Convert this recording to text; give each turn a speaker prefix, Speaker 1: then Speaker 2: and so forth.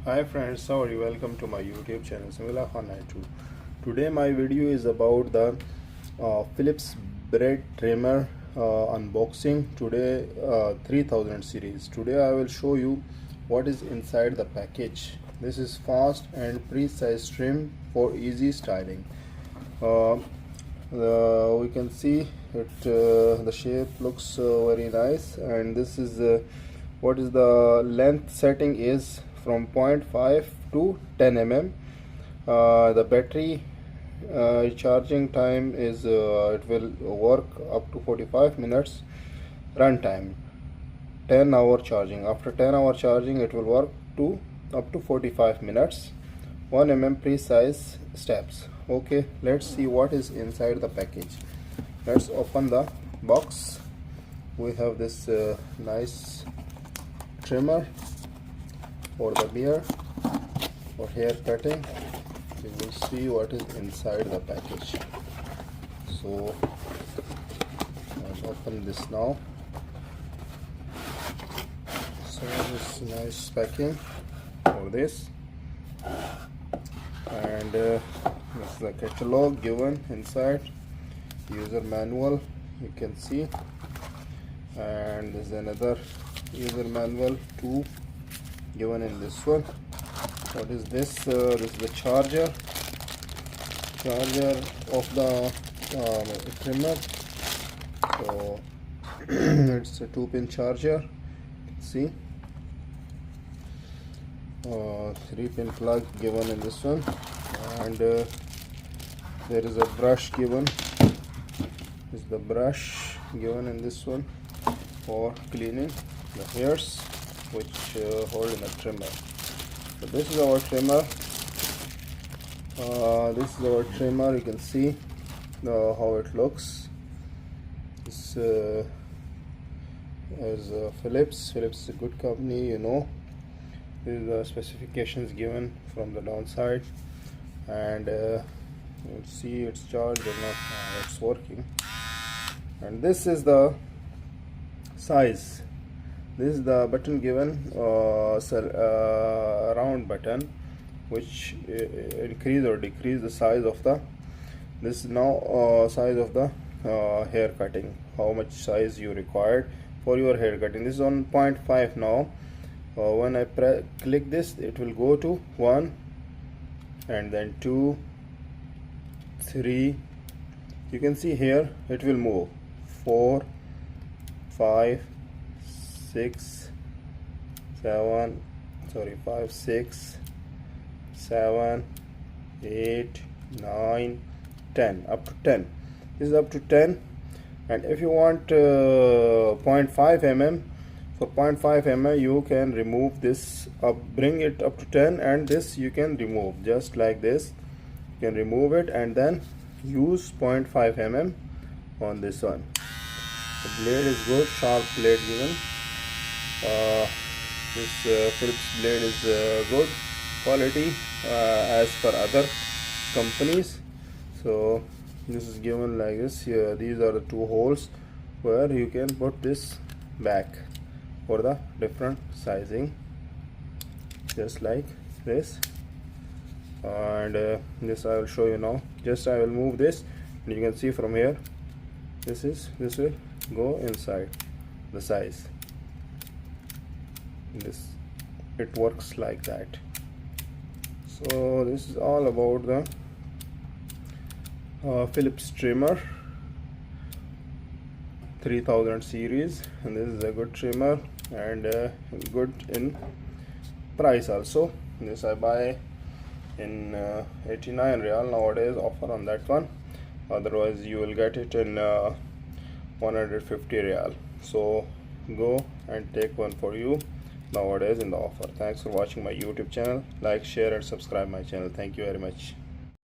Speaker 1: Hi friends, how are you? Welcome to my YouTube channel Simila Khan 92. Today my video is about the Phillips bread trimmer unboxing. Today 3000 series. Today I will show you what is inside the package. This is fast and precise trim for easy styling. Uh, we can see it. The shape looks very nice, and this is what is the length setting is from 0.5 to 10 mm. The battery charging time is it will work up to 45 minutes. Run time 10-hour charging. After 10-hour charging it will work to up to 45 minutes. 1 mm precise steps. Okay, let's see what is inside the package. Let's open the box. We have this nice trimmer for the beard, for hair cutting. We will see what is inside the package. So I'll open this now. So this nice packing for this, and this is the catalog given inside, user manual you can see, and there's another user manual too given in this one. What is this? This is the charger of the trimmer. So it's a 2-pin charger. See, 3-pin plug given in this one, and there is a brush given. This is the brush given in this one for cleaning the hairs which hold in a trimmer. So this is our trimmer. You can see how it looks. This is Phillips. Phillips is a good company, you know. These are the specifications given from the downside, and you'll see it's charged or not. It's working. And this is the size. This is the button given, round button, which increase or decrease the size of the. This is now size of the hair cutting. How much size you required for your hair cutting. This is on 0.5 now. When I click this, it will go to 1, and then 2, 3. You can see here it will move 4, 5, 6, 7, 5, 6, 7, 8, 9, 10, up to 10. This is up to 10. And if you want 0.5 mm, for 0.5 mm you can remove this up, bring it up to 10, and this you can remove just like this. You can remove it and then use 0.5 mm on this one. The blade is good, sharp blade given. This Phillips blade is good quality as per other companies. So this is given like this. Here these are the 2 holes where you can put this back for the different sizing, just like this. And this I will show you now. Just I will move this, and you can see from here this will go inside the size. It works like that. So this is all about the Phillips trimmer 3000 series, and this is a good trimmer and good in price also. This I buy in 89 real nowadays, offer on that one. Otherwise you will get it in 150 real. So go and take one for you nowadays in the offer. Thanks for watching my YouTube channel. Like, share and subscribe my channel. Thank you very much.